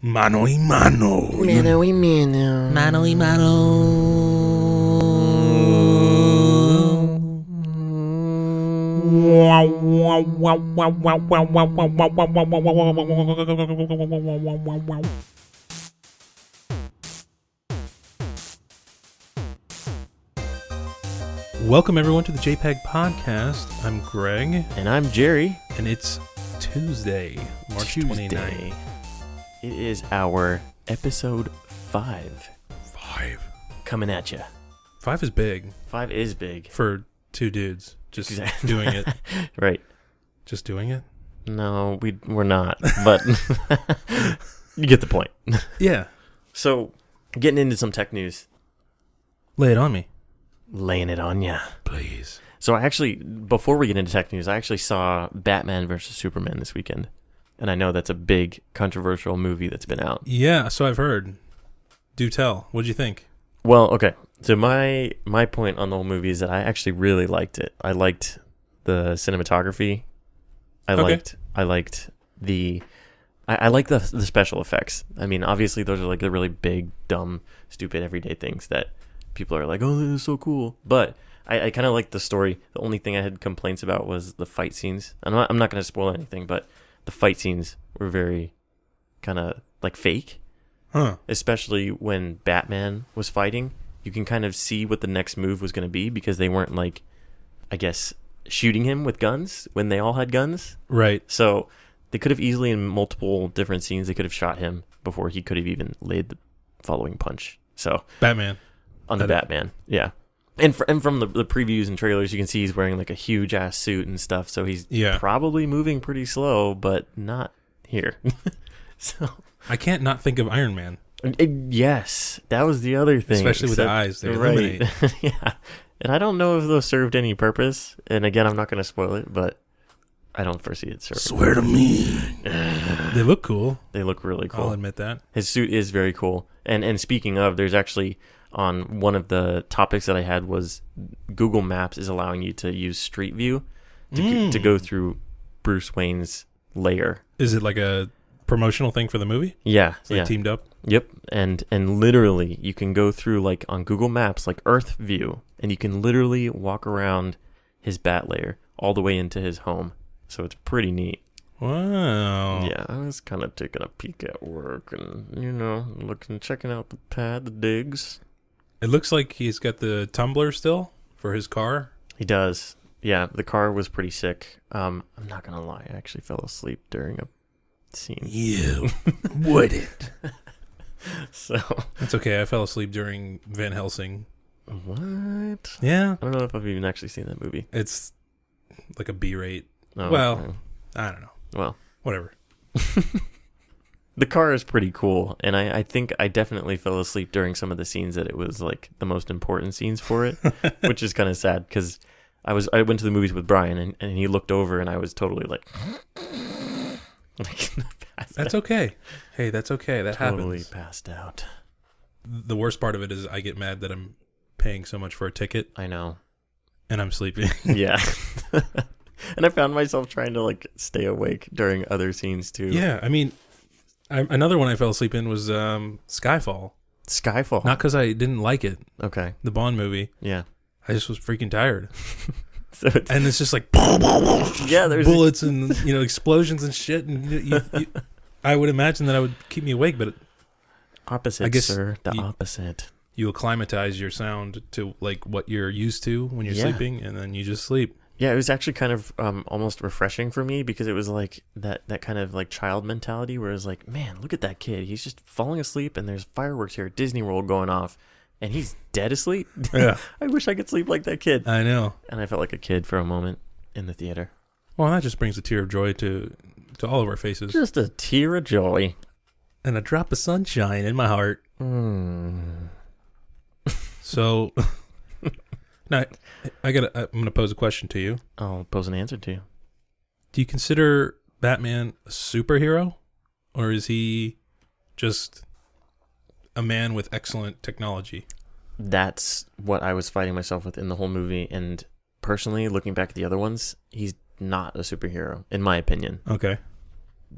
Mano y mano. Mano y mano. Mano y mano. Welcome everyone to the JpeG podcast. I'm Greg. And I'm Jerry. And it's Tuesday, March 29th. It is our episode 5. 5. Coming at you. 5 is big. 5 is big. For two dudes. Just Exactly. doing it. Right. Just doing it? No, we're not. But you get the point. Yeah. So, getting into some tech news. Lay it on me. Laying it on ya. Please. So before we get into tech news, I actually saw Batman vs. Superman this weekend. And I know that's a big, controversial movie that's been out. Yeah, so I've heard. Do tell. What'd you think? Well, okay. So my point on the whole movie is that I actually really liked it. I liked the cinematography. I liked the special effects. I mean, obviously those are like the really big, dumb, stupid, everyday things that people are like, oh, this is so cool. But I kind of liked the story. The only thing I had complaints about was the fight scenes. I'm not going to spoil anything, but the fight scenes were very kind of like fake. Huh. Especially when Batman was fighting. You can kind of see what the next move was going to be because they weren't like, I guess, shooting him with guns when they all had guns. Right. So they could have easily, in multiple different scenes, they could have shot him before he could have even laid the following punch. So Batman. On the Batman, yeah. And from the previews and trailers, you can see he's wearing like a huge ass suit and stuff. So he's probably moving pretty slow, but not here. So I can't not think of Iron Man. Yes, that was the other thing. Especially with the eyes, they illuminate. Yeah. And I don't know if those served any purpose. And again, I'm not going to spoil it, but I don't foresee it serving. Swear to me. They look cool. They look really cool. I'll admit that. His suit is very cool. And speaking of, there's actually, on one of the topics that I had was Google Maps is allowing you to use Street View to go through Bruce Wayne's lair. Is it like a promotional thing for the movie? Yeah. So they teamed up? Yep. And literally you can go through like on Google Maps, like Earth View, and you can literally walk around his bat lair all the way into his home. So it's pretty neat. Wow. Yeah, I was kind of taking a peek at work and, checking out the pad, the digs. It looks like he's got the tumbler still for his car. He does. Yeah, the car was pretty sick. I'm not going to lie. I actually fell asleep during a scene. You wouldn't. So That's okay. I fell asleep during Van Helsing. What? Yeah. I don't know if I've even actually seen that movie. It's like a B rate. Oh, well, okay. I don't know. Well, whatever. The car is pretty cool, and I think I definitely fell asleep during some of the scenes that it was like the most important scenes for it, which is kind of sad because I went to the movies with Brian and he looked over and I was totally like that's okay. Hey, that's okay. That totally happens. Passed out. The worst part of it is I get mad that I'm paying so much for a ticket. I know. And I'm sleeping. Yeah. And I found myself trying to like stay awake during other scenes too. Yeah, I mean, another one I fell asleep in was Skyfall. Skyfall? Not because I didn't like it. Okay. The Bond movie. Yeah. I just was freaking tired. And it's just like there's bullets and explosions and shit. And I would imagine that I would keep me awake, but opposite, I guess sir. The opposite. You acclimatize your sound to like what you're used to when you're sleeping, and then you just sleep. Yeah, it was actually kind of almost refreshing for me because it was like that kind of like child mentality where it's like, man, look at that kid. He's just falling asleep and there's fireworks here at Disney World going off and he's dead asleep. Yeah. I wish I could sleep like that kid. I know. And I felt like a kid for a moment in the theater. Well, that just brings a tear of joy to all of our faces. Just a tear of joy. And a drop of sunshine in my heart. So... Now, I'm going to pose a question to you. I'll pose an answer to you. Do you consider Batman a superhero? Or is he just a man with excellent technology? That's what I was fighting myself with in the whole movie. And personally, looking back at the other ones, he's not a superhero, in my opinion. Okay.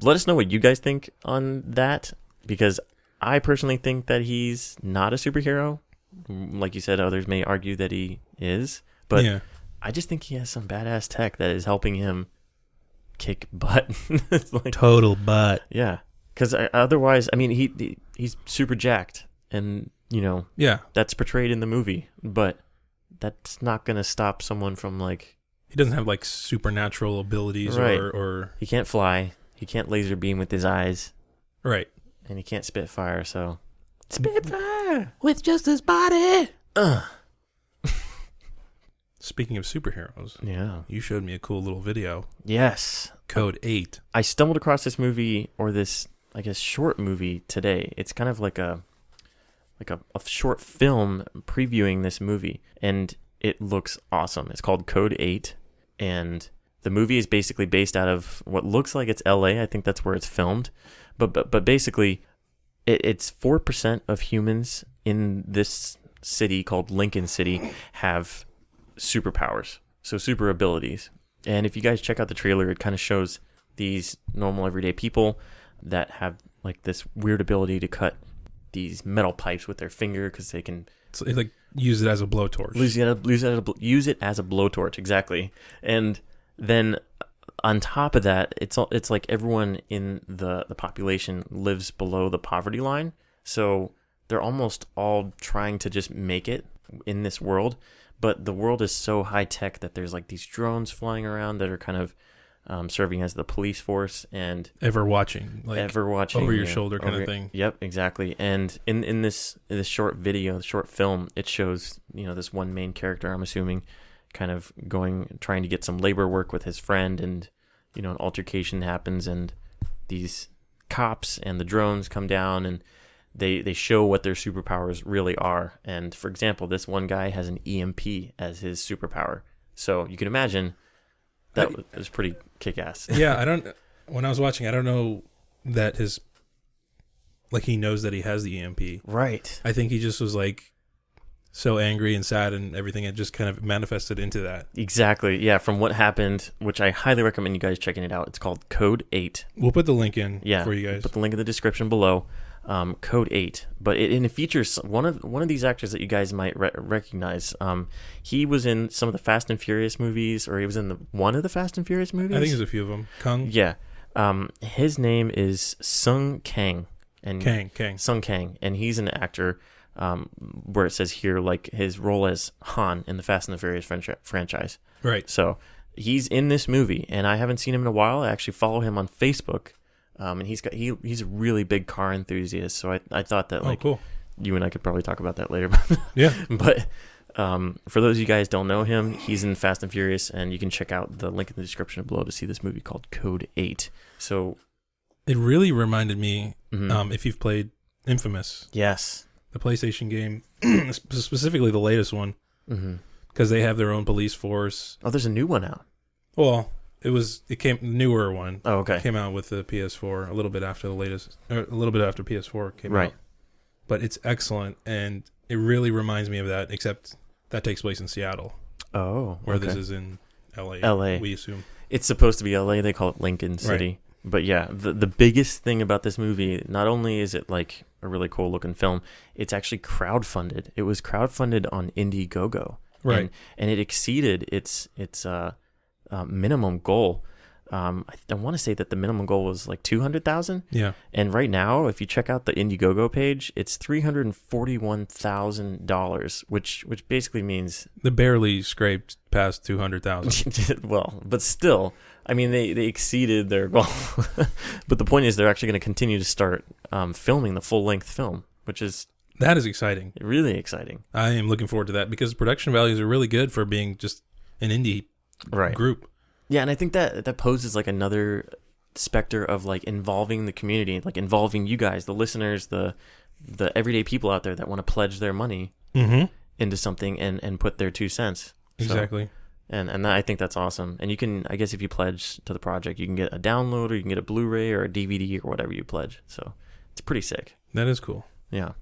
Let us know what you guys think on that. because I personally think that he's not a superhero. Like you said, others may argue that he is, but yeah. I just think he has some badass tech that is helping him kick butt. It's like, Total butt. yeah, because otherwise, I mean, he's super jacked, and Yeah. that's portrayed in the movie, but that's not gonna stop someone from like. He doesn't have like supernatural abilities Right. or He can't fly. He can't laser beam with his eyes, right. and he can't spit fire. So spit fire. With just his body. Speaking of superheroes, Yeah. you showed me a cool little video. Yes. Code 8. I stumbled across this movie, or this, I guess, short movie today. It's kind of like a short film previewing this movie, and it looks awesome. It's called Code 8, and the movie is basically based out of what looks like it's LA. I think that's where it's filmed, but basically, it's 4% of humans in this city called Lincoln City have superpowers, so super abilities. And if you guys check out the trailer, it kind of shows these normal everyday people that have like this weird ability to cut these metal pipes with their finger because they can So like use it as a blowtorch. use it as a blowtorch, exactly. And then on top of that, it's like everyone in the population lives below the poverty line, so they're almost all trying to just make it in this world. But the world is so high tech that there's like these drones flying around that are kind of serving as the police force and Ever watching over your shoulder kind of thing. Yep, exactly. And in this short video, short film, it shows this one main character, I'm assuming, kind of trying to get some labor work with his friend, and an altercation happens, and these cops and the drones come down, and they show what their superpowers really are. And for example, this one guy has an EMP as his superpower, so you can imagine that was pretty kick-ass. Yeah, when I was watching, I don't know that he knows that he has the EMP. Right. I think he just was like so angry and sad and everything. It just kind of manifested into that. Exactly. Yeah, from what happened, which I highly recommend you guys checking it out. It's called Code 8. We'll put the link in for you guys. Put the link in the description below. Code 8, but it features one of these actors that you guys might recognize. He was in some of the Fast and Furious movies, or he was in one of the Fast and Furious movies. I think there's a few of them. Kung? Yeah. His name is Sung Kang. And Kang. Sung Kang, and he's an actor. Where it says here, like his role as Han in the Fast and the Furious franchise. Right. So he's in this movie, and I haven't seen him in a while. I actually follow him on Facebook. And he's a really big car enthusiast, so I thought that cool. You and I could probably talk about that later. Yeah. But for those of you guys don't know him, he's in Fast and Furious, and you can check out the link in the description below to see this movie called Code 8. So it really reminded me, if you've played Infamous. Yes. The PlayStation game, specifically the latest one, because they have their own police force. Oh, there's a new one out. Well, it came newer one. Oh, okay. Came out with the PS4 a little bit after PS4 came out. But it's excellent, and it really reminds me of that, except that takes place in Seattle. Oh, where this is in LA. We assume it's supposed to be LA. They call it Lincoln City. Right. But yeah, the biggest thing about this movie, not only is it like a really cool looking film, it's actually crowdfunded. It was crowdfunded on Indiegogo, right? And it exceeded its minimum goal. I want to say that the minimum goal was like 200,000. Yeah. And right now, if you check out the Indiegogo page, it's $341,000, which basically means they barely scraped past 200,000. Well, but still, I mean, they exceeded their goal. But the point is, they're actually going to continue to start filming the full length film, that is exciting. Really exciting. I am looking forward to that because production values are really good for being just an indie group. Yeah, and I think that poses like another specter of like involving the community, like involving you guys, the listeners, the everyday people out there that want to pledge their money into something and put their 2 cents. Exactly. So, and I think that's awesome. And you can, I guess, if you pledge to the project, you can get a download, or you can get a Blu-ray or a DVD or whatever you pledge. So it's pretty sick. That is cool. Yeah.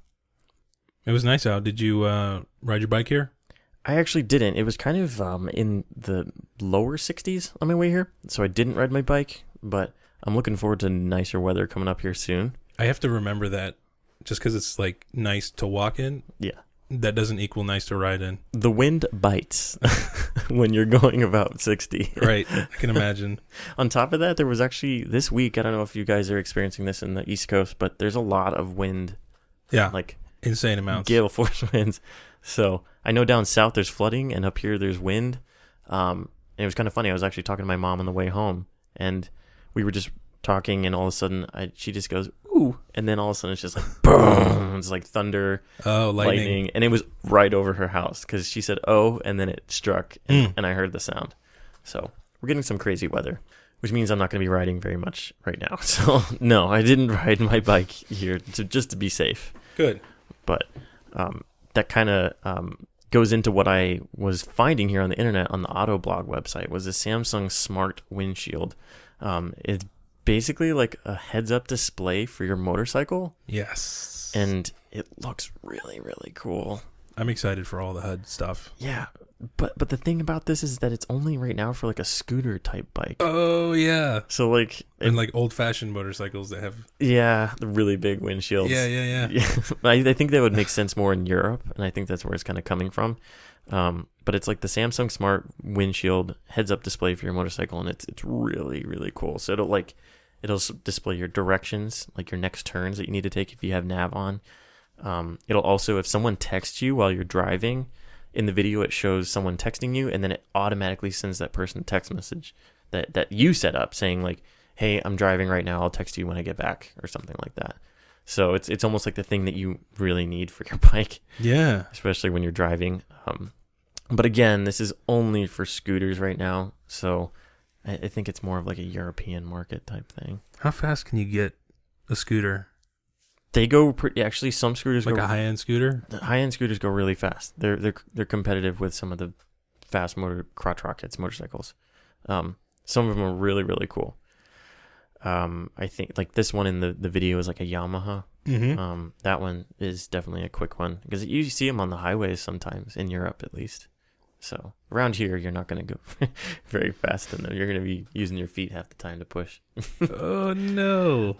It was nice out. Did you ride your bike here? I actually didn't. It was kind of in the lower 60s on my way here, so I didn't ride my bike, but I'm looking forward to nicer weather coming up here soon. I have to remember that just because it's like nice to walk in. Yeah. That doesn't equal nice to ride in. The wind bites when you're going about 60. Right. I can imagine. On top of that, there was actually this week, I don't know if you guys are experiencing this in the East Coast, but there's a lot of wind. Yeah. Like insane amounts. Gale force winds. So I know down south there's flooding and up here there's wind. And it was kind of funny. I was actually talking to my mom on the way home and we were just talking and all of a sudden she just goes, ooh. And then all of a sudden it's just like, boom. It's like thunder, lightning. And it was right over her house because she said, oh, and then it struck and I heard the sound. So we're getting some crazy weather, which means I'm not going to be riding very much right now. So no, I didn't ride my bike here just to be safe. Good. But that kind of goes into what I was finding here on the internet on the Autoblog website was a Samsung Smart Windshield. It's basically like a heads-up display for your motorcycle. Yes. And it looks really, really cool. I'm excited for all the HUD stuff. Yeah. But the thing about this is that it's only right now for like a scooter type bike. Oh, yeah. So like... And like old-fashioned motorcycles that have... Yeah, the really big windshields. Yeah. I think that would make sense more in Europe, and I think that's where it's kind of coming from. But it's like the Samsung Smart Windshield heads-up display for your motorcycle, and it's really, really cool. So it'll display your directions, like your next turns that you need to take if you have nav on. It'll also, if someone texts you while you're driving, in the video it shows someone texting you, and then it automatically sends that person a text message that you set up saying like, hey, I'm driving right now, I'll text you when I get back, or something like that. So it's almost like the thing that you really need for your bike. Yeah. Especially when you're driving. But again, this is only for scooters right now, so I think it's more of like a European market type thing. How fast can you get a scooter? They go actually, some scooters like go... a high-end scooter? The high-end scooters go really fast. They're competitive with some of the fast crotch rockets motorcycles. Some of them are really, really cool. I think like this one in the video is like a Yamaha. Mm-hmm. That one is definitely a quick one because you see them on the highways sometimes, in Europe at least. So around here, you're not going to go very fast in them. You're going to be using your feet half the time to push. Oh, no.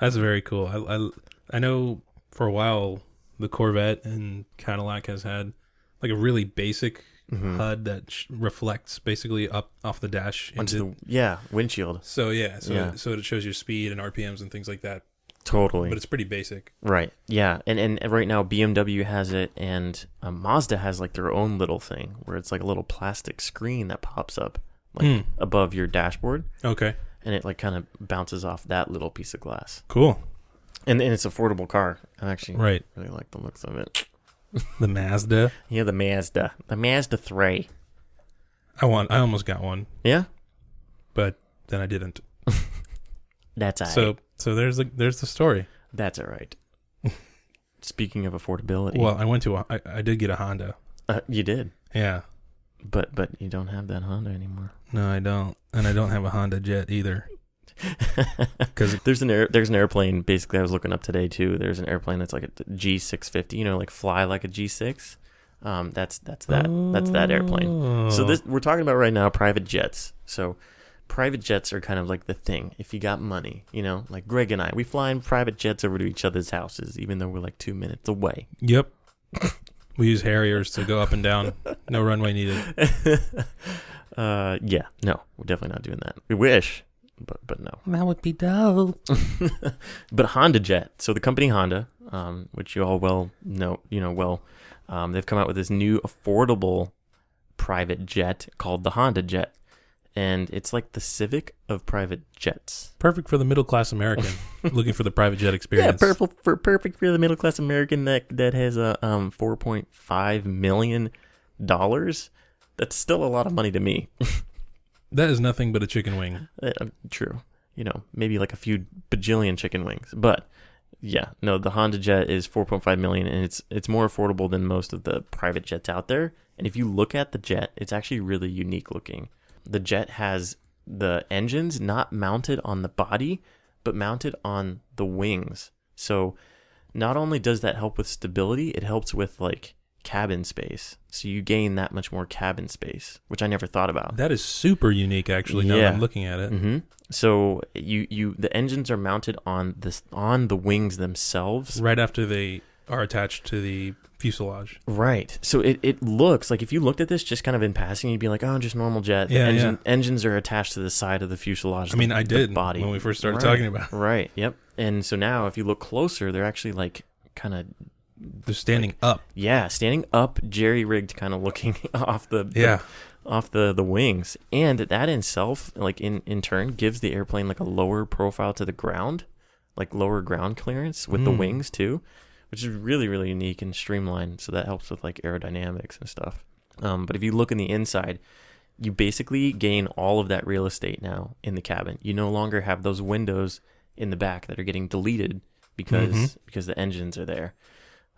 That's very cool. I know for a while the Corvette and Cadillac has had like a really basic HUD that reflects basically up off the dash into the windshield. So so it shows your speed and RPMs and things like that. Totally. But it's pretty basic. Right. Yeah. And right now BMW has it, and Mazda has like their own little thing where it's like a little plastic screen that pops up like above your dashboard. Okay. And it like kind of bounces off that little piece of glass. Cool. And it's an affordable car. I actually really like the looks of it. The Mazda? Yeah, the Mazda. The Mazda 3. I almost got one. Yeah? But then I didn't. That's all right. So there's the story. That's all right. Speaking of affordability. Well, I did get a Honda. You did? Yeah. But you don't have that Honda anymore. No, I don't. And I don't have a HondaJet either. Because there's an airplane, basically I was looking up today too. There's an airplane that's like a G650, like fly like a G6. That's that airplane. So we're talking about right now private jets. So private jets are kind of like the thing. If you got money, like Greg and I, we fly in private jets over to each other's houses, even though we're like 2 minutes away. Yep. We use Harriers to go up and down. No runway needed. Yeah, no, we're definitely not doing that. We wish, but no. That would be dope. But HondaJet, so the company Honda, which you all know, they've come out with this new affordable private jet called the HondaJet. And it's like the Civic of private jets. Perfect for the middle-class American looking for the private jet experience. Yeah, perfect for the middle-class American that has a $4.5 million. That's still a lot of money to me. That is nothing but a chicken wing. True. Maybe like a few bajillion chicken wings. But yeah, no, the HondaJet is $4.5 million, and it's more affordable than most of the private jets out there. And if you look at the jet, it's actually really unique looking. The jet has the engines not mounted on the body, but mounted on the wings. So not only does that help with stability, it helps with like cabin space. So you gain that much more cabin space, which I never thought about. That is super unique, actually. Now that I'm looking at it. So the engines are mounted on the wings themselves, right after they are attached to the fuselage. Right. So it looks like, if you looked at this just kind of in passing, you'd be like, oh, just normal jet. Engines are attached to the side of the fuselage. I mean, I did body when we first started talking about it. Right. Yep. And so now, if you look closer, they're actually like kind of. They're standing up. Yeah, standing up, jerry-rigged, kind of looking off the wings. And that in itself, like in turn, gives the airplane like a lower profile to the ground, like lower ground clearance with the wings too, which is really, really unique and streamlined. So that helps with like aerodynamics and stuff. But if you look in the inside, you basically gain all of that real estate now in the cabin. You no longer have those windows in the back that are getting deleted because the engines are there.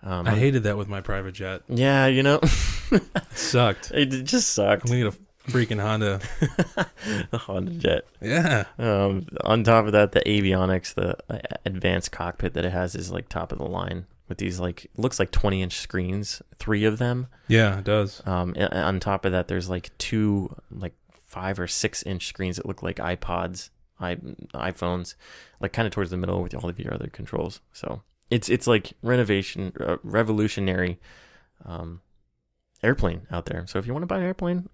I hated that with my private jet. Yeah, It sucked. It just sucked. I'm going to get a freaking Honda. The HondaJet. Yeah. On top of that, the avionics, the advanced cockpit that it has is like top of the line with these like, looks like 20-inch screens, 3 of them. Yeah, it does. On top of that, there's like 2 like 5 or 6-inch screens that look like iPods, iPhones, like kind of towards the middle with all of your other controls. So it's like revolutionary airplane out there. So if you want to buy an airplane,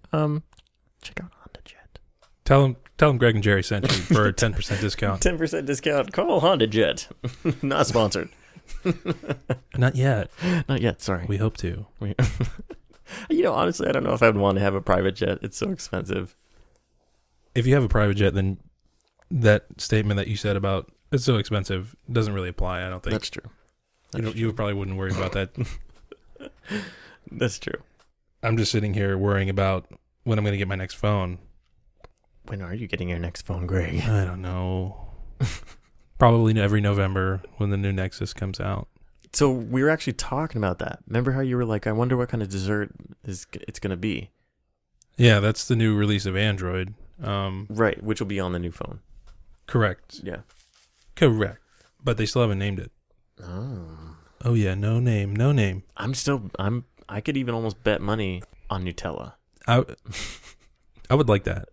check out HondaJet. Tell them Greg and Jerry sent you for a 10% discount. 10% discount. Call HondaJet. Not sponsored. Not yet. Not yet. Sorry. We hope to. Honestly, I don't know if I'd want to have a private jet. It's so expensive. If you have a private jet, then that statement that you said about it's so expensive doesn't really apply, I don't think. That's true. You probably wouldn't worry about that. That's true. I'm just sitting here worrying about when I'm going to get my next phone. When are you getting your next phone, Greg? I don't know. Probably every November when the new Nexus comes out. So we were actually talking about that. Remember how you were like, I wonder what kind of dessert it's going to be? Yeah, that's the new release of Android. Right, which will be on the new phone. Correct. Yeah. Correct. But they still haven't named it. Oh yeah, no name. I could even almost bet money on Nutella. I would like that.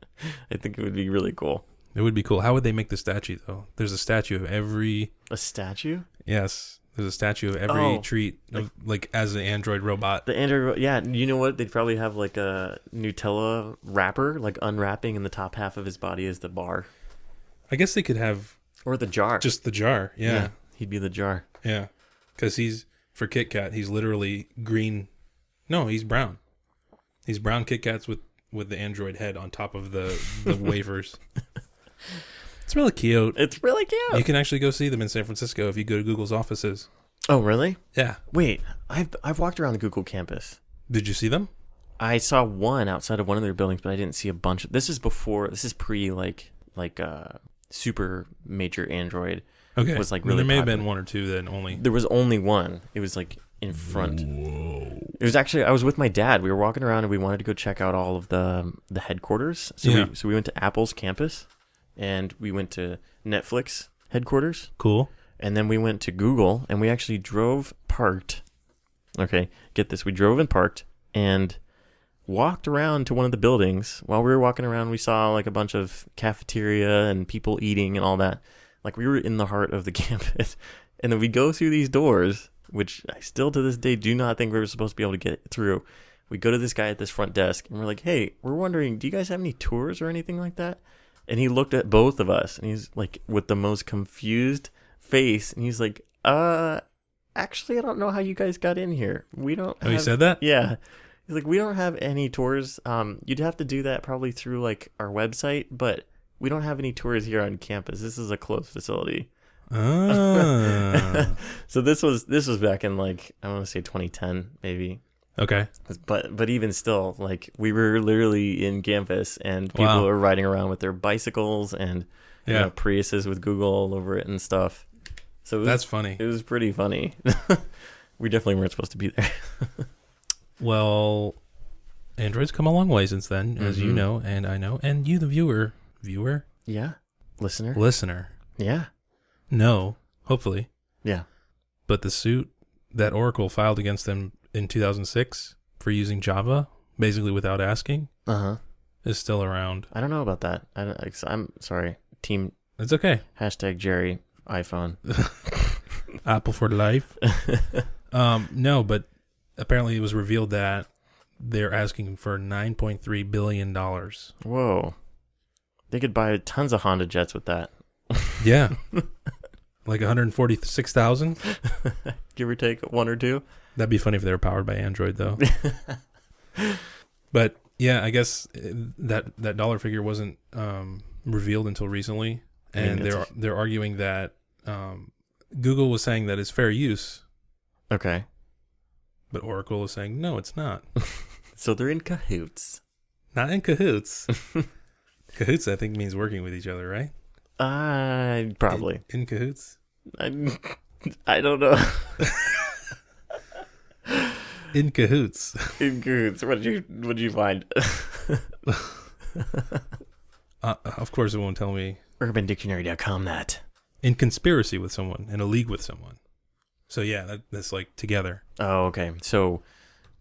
I think it would be really cool. It would be cool. How would they make the statue though? There's a statue of every. A statue? Yes. There's a statue of every treat, like as an Android robot. The Android, yeah. You know what? They'd probably have like a Nutella wrapper, like unwrapping, and the top half of his body is the bar. I guess they could have. Or the jar. Just the jar, yeah. He'd be the jar. Yeah. Because for Kit Kat, he's literally green. No, he's brown. He's brown Kit Kats with the Android head on top of the wafers. It's really cute. It's really cute. You can actually go see them in San Francisco if you go to Google's offices. Oh, really? Yeah. Wait, I've walked around the Google campus. Did you see them? I saw one outside of one of their buildings, but I didn't see a bunch. This is pre like super major Android. Okay. Was like really. There may popular. have been one or two then only. There was only one. It was like in front. Whoa. It was actually, I was with my dad. We were walking around and we wanted to go check out all of the headquarters. So we went to Apple's campus and we went to Netflix headquarters. Cool. And then we went to Google and we actually parked. Okay, get this. We drove and parked and walked around to one of the buildings. While we were walking around, we saw like a bunch of cafeteria and people eating and all that. Like we were in the heart of the campus. And then we go through these doors, which I still to this day do not think we were supposed to be able to get through. We go to this guy at this front desk and we're like, hey, we're wondering, do you guys have any tours or anything like that? And he looked at both of us and he's like with the most confused face. And he's like, actually, I don't know how you guys got in here. We don't he said that? Yeah. He's like, we don't have any tours. You'd have to do that probably through like our website, but we don't have any tours here on campus. This is a closed facility. Ah. So this was back in like, I want to say 2010 maybe. Okay. But even still, like we were literally in campus and people were riding around with their bicycles and Priuses with Google all over it and stuff. So that's funny. It was pretty funny. We definitely weren't supposed to be there. Well, Android's come a long way since then, as you know, and I know, and you, the viewer, yeah, listener, yeah, no, hopefully, yeah. But the suit that Oracle filed against them in 2006 for using Java, basically without asking, is still around. I don't know about that. I'm sorry. Team. It's okay. Hashtag Jerry iPhone. Apple for life. No, but apparently it was revealed that they're asking for $9.3 billion. Whoa. They could buy tons of HondaJets with that. Yeah. Like 146,000. Give or take one or two. That'd be funny if they were powered by Android, though. But yeah, I guess that dollar figure wasn't revealed until recently, and they're arguing that Google was saying that it's fair use. Okay. But Oracle is saying no, it's not. So they're in cahoots. Not in cahoots. Cahoots, I think, means working with each other, right? Probably. In cahoots? I don't know. In cahoots. In cahoots. What did you find? Of course it won't tell me. UrbanDictionary.com that. In conspiracy with someone, in a league with someone. So yeah, that's like together. Oh, okay. So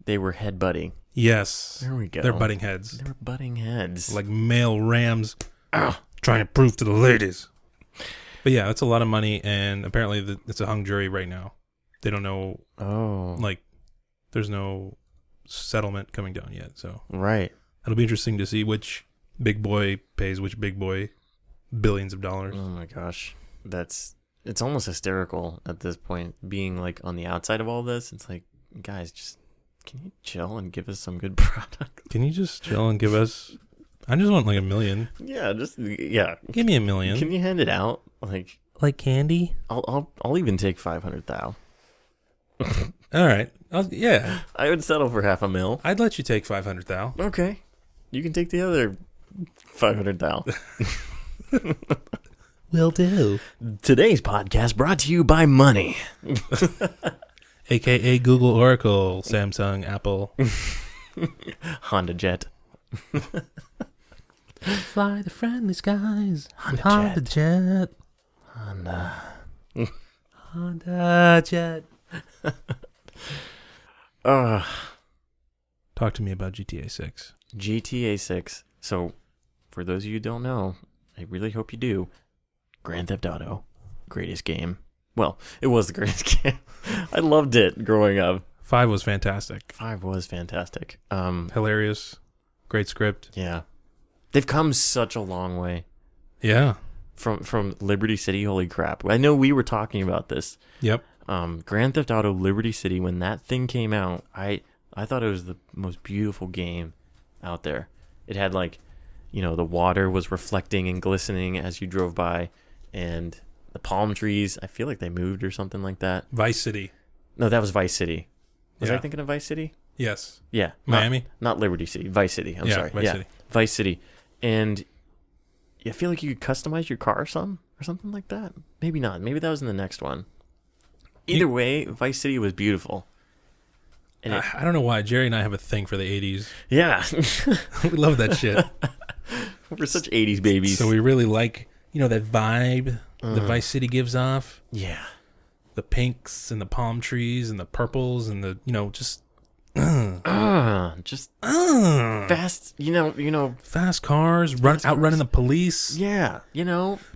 they were headbutting. Yes. There we go. They're butting heads. They were butting heads. Like male rams trying to prove to the ladies. But yeah, that's a lot of money, and apparently it's a hung jury right now. They don't know. Oh. Like, there's no settlement coming down yet. So right. It'll be interesting to see which big boy pays which big boy billions of dollars. Oh my gosh. It's almost hysterical at this point, being like on the outside of all this. It's like, guys, just can you chill and give us some good product? Can you just chill and give us? I just want like $1 million. Yeah, yeah. Give me $1 million. Can you hand it out like candy? I'll even take 500,000. All right. Yeah. I would settle for $500,000. I'd let you take 500,000. Okay. You can take the other 500,000. Will do. Today's podcast brought to you by money. AKA Google, Oracle, Samsung, Apple. HondaJet. Fly the friendly skies. HondaJet. HondaJet. Talk to me about GTA 6. GTA 6. So, for those of you who don't know, I really hope you do. Grand Theft Auto, greatest game. Well, it was the greatest game. I loved it growing up. 5 was fantastic. 5 was fantastic. Hilarious. Great script. Yeah. They've come such a long way. Yeah. From Liberty City, holy crap. I know we were talking about this. Yep. Grand Theft Auto Liberty City, when that thing came out, I thought it was the most beautiful game out there. It had the water was reflecting and glistening as you drove by, and the palm trees, I feel like they moved or something like that. Vice City. No, that was Vice City. Was Yeah. I thinking of Vice City? Yes. Yeah. Miami? Not Liberty City. Vice City. I'm sorry. Vice City. Vice City. And I feel like you could customize your car or something like that. Maybe not. Maybe that was in the next one. Either way, Vice City was beautiful. And I don't know why. Jerry and I have a thing for the 80s. yeah. We love that shit. We're such 80s babies. So we really like, that vibe the Vice City gives off. Yeah. The pinks and the palm trees and the purples and the, just fast, fast cars, outrunning the police. Yeah,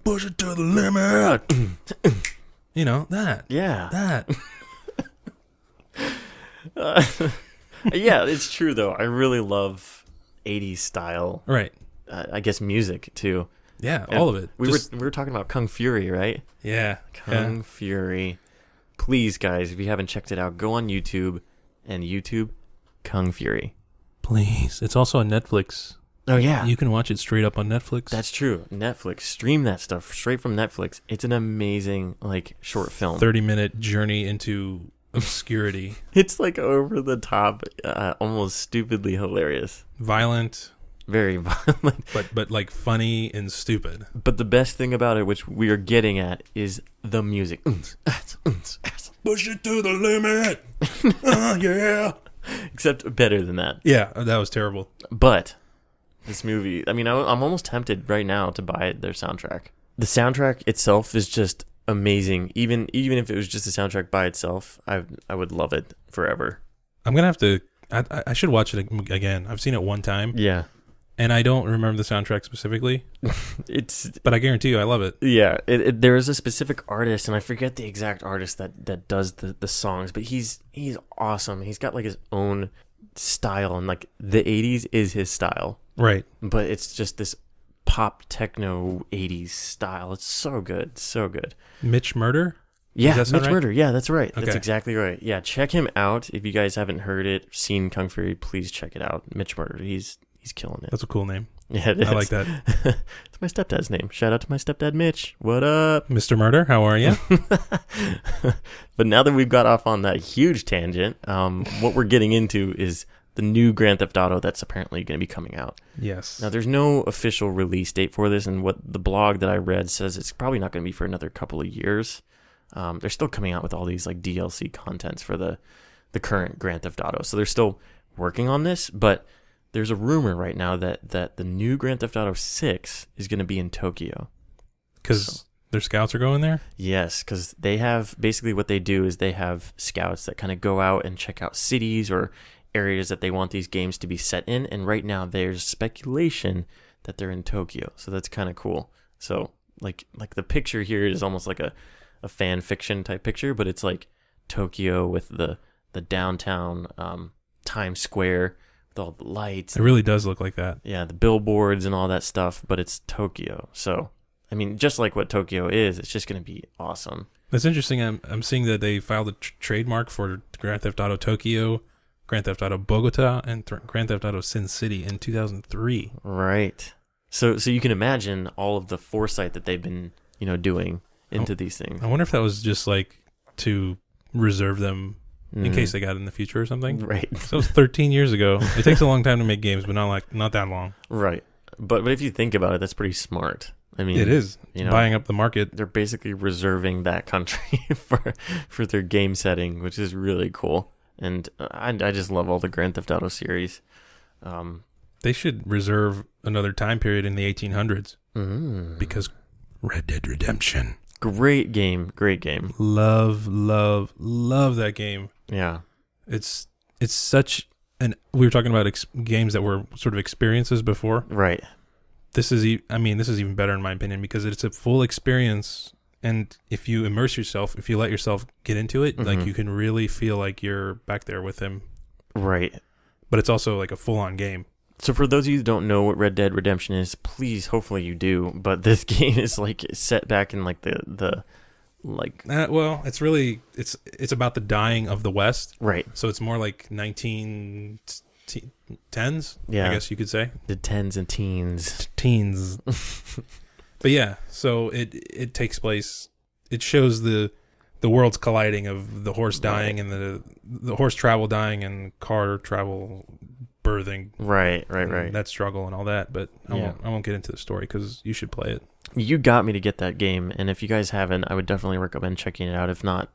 Push it to the limit. That. Yeah. That. Yeah, it's true though. I really love 80s style. Right. I guess music too. Yeah, And all of it. We were talking about Kung Fury, right? Yeah. Kung Fury. Please, guys, if you haven't checked it out, go on YouTube and YouTube Kung Fury. Please. It's also on Netflix. Oh, yeah. You can watch it straight up on Netflix. That's true. Netflix. Stream that stuff straight from Netflix. It's an amazing, short film. 30-minute journey into obscurity. It's over the top, almost stupidly hilarious. Violent. Very violent. But funny and stupid. But the best thing about it, which we are getting at, is the music. Push it to the limit. Yeah. Except better than that. Yeah, that was terrible. But this movie, I'm almost tempted right now to buy their soundtrack. The soundtrack itself is just amazing. Even if it was just a soundtrack by itself, I would love it forever. I'm gonna have to. I should watch it again. I've seen it one time. Yeah. And I don't remember the soundtrack specifically. But I guarantee you, I love it. Yeah, there is a specific artist, and I forget the exact artist that does the songs, but he's awesome. He's got like his own style, and like the 80s is his style. Right. But it's just this pop techno 80s style. It's so good. So good. Mitch Murder? Yeah, Mitch Murder. Yeah, that's right. Okay. That's exactly right. Yeah, check him out. If you guys haven't heard it, seen Kung Fury, please check it out. Mitch Murder. He's killing it. That's a cool name. Yeah, it is. I like that. It's my stepdad's name. Shout out to my stepdad, Mitch. What up? Mr. Murder, how are you? But now that we've got off on that huge tangent, what we're getting into is the new Grand Theft Auto that's apparently going to be coming out. Yes. Now, there's no official release date for this, and what the blog that I read says it's probably not going to be for another couple of years. They're still coming out with all these like DLC contents for the current Grand Theft Auto, so they're still working on this. But there's a rumor right now that the new Grand Theft Auto 6 is going to be in Tokyo. Because their scouts are going there? Yes, because they have, basically what they do is they have scouts that kind of go out and check out cities or areas that they want these games to be set in. And right now there's speculation that they're in Tokyo. So that's kind of cool. So like the picture here is almost like a fan fiction type picture, but it's like Tokyo with the downtown Times Square with all the lights. It really does look like that. Yeah, the billboards and all that stuff, but it's Tokyo. So, I mean, just like what Tokyo is, it's just going to be awesome. That's interesting. I'm seeing that they filed a trademark for Grand Theft Auto Tokyo, Grand Theft Auto Bogota, and Grand Theft Auto Sin City in 2003. Right. So you can imagine all of the foresight that they've been, doing into these things. I wonder if that was just like to reserve them in case they got it in the future or something. Right. So it was 13 years ago. It takes a long time to make games, but not that long. Right. But if you think about it, that's pretty smart. I mean, it is buying up the market. They're basically reserving that country for their game setting, which is really cool. And I just love all the Grand Theft Auto series. They should reserve another time period in the 1800s because Red Dead Redemption. Great game. Love that game. Yeah. It's such an... We were talking about games that were sort of experiences before. Right. This is even better in my opinion because it's a full experience, and if you immerse yourself, if you let yourself get into it, like you can really feel like you're back there with him. Right. But it's also like a full-on game. So for those of you who don't know what Red Dead Redemption is, please, hopefully you do. But this game is like set back in like the well, it's really it's about the dying of the West, right? So it's more like 1910s, yeah, I guess you could say the tens and teens. But yeah, so it takes place. It shows the worlds colliding of the horse dying and the horse travel dying and car travel birthing, right, that struggle and all that. But I won't get into the story because you should play it. You got me to get that game, and if you guys haven't, I would definitely recommend checking it out. If not,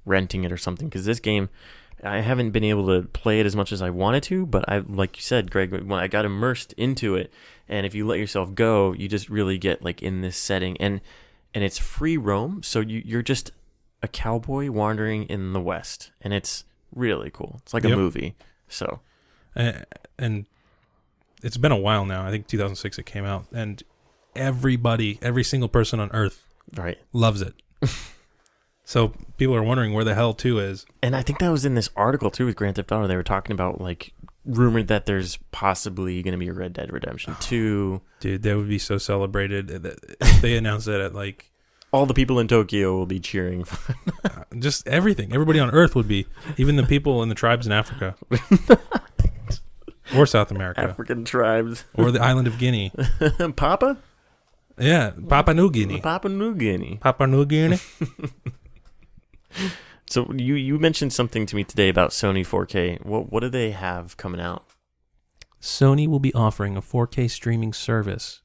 renting it or something, because this game, I haven't been able to play it as much as I wanted to, but I, like you said, Greg, when I got immersed into it, and if you let yourself go, you just really get like in this setting, and it's free roam, so you're just a cowboy wandering in the West, and it's really cool. It's like a movie. So, and it's been a while now. I think 2006 it came out, and every single person on Earth, loves it. So people are wondering where the hell 2 is. And I think that was in this article too with Grand Theft Auto. They were talking about like rumored that there's possibly going to be a Red Dead Redemption 2. Dude, that would be so celebrated if they announced that at like all the people in Tokyo will be cheering. Just everything. Everybody on Earth would be, even the people in the tribes in Africa. Or South America. African tribes. Or the island of Guinea. Papa? Yeah, Papua New Guinea. Papua New Guinea. Papua New Guinea. So you mentioned something to me today about Sony 4K. What do they have coming out? Sony will be offering a 4K streaming service,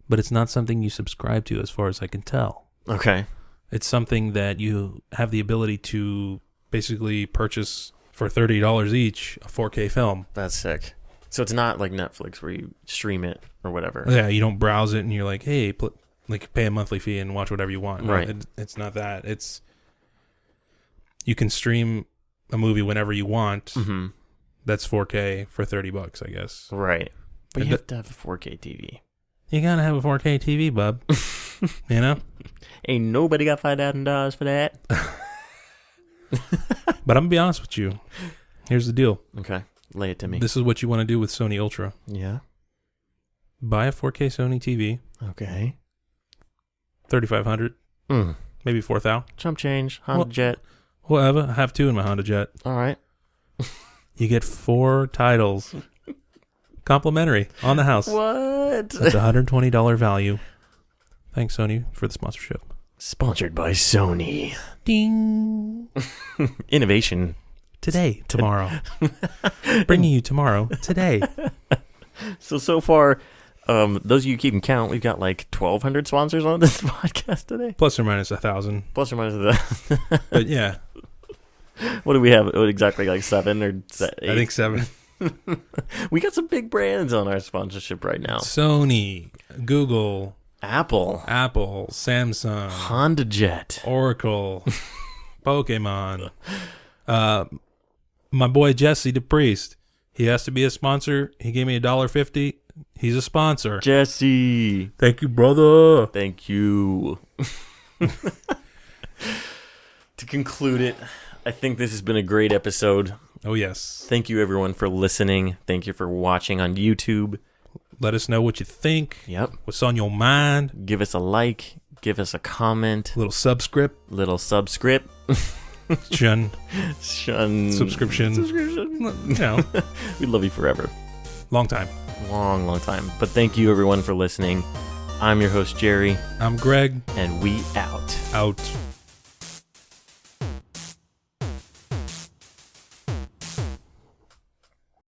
but it's not something you subscribe to as far as I can tell. Okay. It's something that you have the ability to basically purchase for $30 each a 4K film. That's sick. So it's not like Netflix where you stream it or whatever. Yeah, you don't browse it and you're like, hey, pay a monthly fee and watch whatever you want. Right. It's not that. It's you can stream a movie whenever you want. Mm-hmm. That's 4K for $30, I guess. Right. But And you have to have a 4K TV. You gotta have a 4K TV, bub. You know? Ain't nobody got $5,000 for that. But I'm gonna be honest with you. Here's the deal. Okay. Lay it to me. This is what you want to do with Sony Ultra. Yeah. Buy a 4K Sony TV, Okay. $3,500, maybe $4,000. Chump change. HondaJet. Whatever. I have two in my HondaJet. All right. You get 4 titles, complimentary on the house. What? That's $120 value. Thanks, Sony, for the sponsorship. Sponsored by Sony. Ding. Innovation. Today, tomorrow. Bringing you tomorrow, today. So far, those of you keeping count, we've got like 1,200 sponsors on this podcast today. Plus or minus 1,000. Plus or minus that. But yeah. What do we have? What, exactly like 7 or 8? I think 7. We got some big brands on our sponsorship right now. Sony, Google, Apple, Samsung, HondaJet, Oracle, Pokemon. My boy Jesse the Priest. He has to be a sponsor. He gave me $1.50. He's a sponsor. Jesse. Thank you, brother. Thank you. To conclude it, I think this has been a great episode. Oh, yes. Thank you, everyone, for listening. Thank you for watching on YouTube. Let us know what you think. Yep. What's on your mind. Give us a like. Give us a comment. Little subscript. Little subscript. Shun. Subscription. You know. We love you forever. Long time. Long time. But thank you, everyone, for listening. I'm your host, Jerry. I'm Greg. And we out. Out.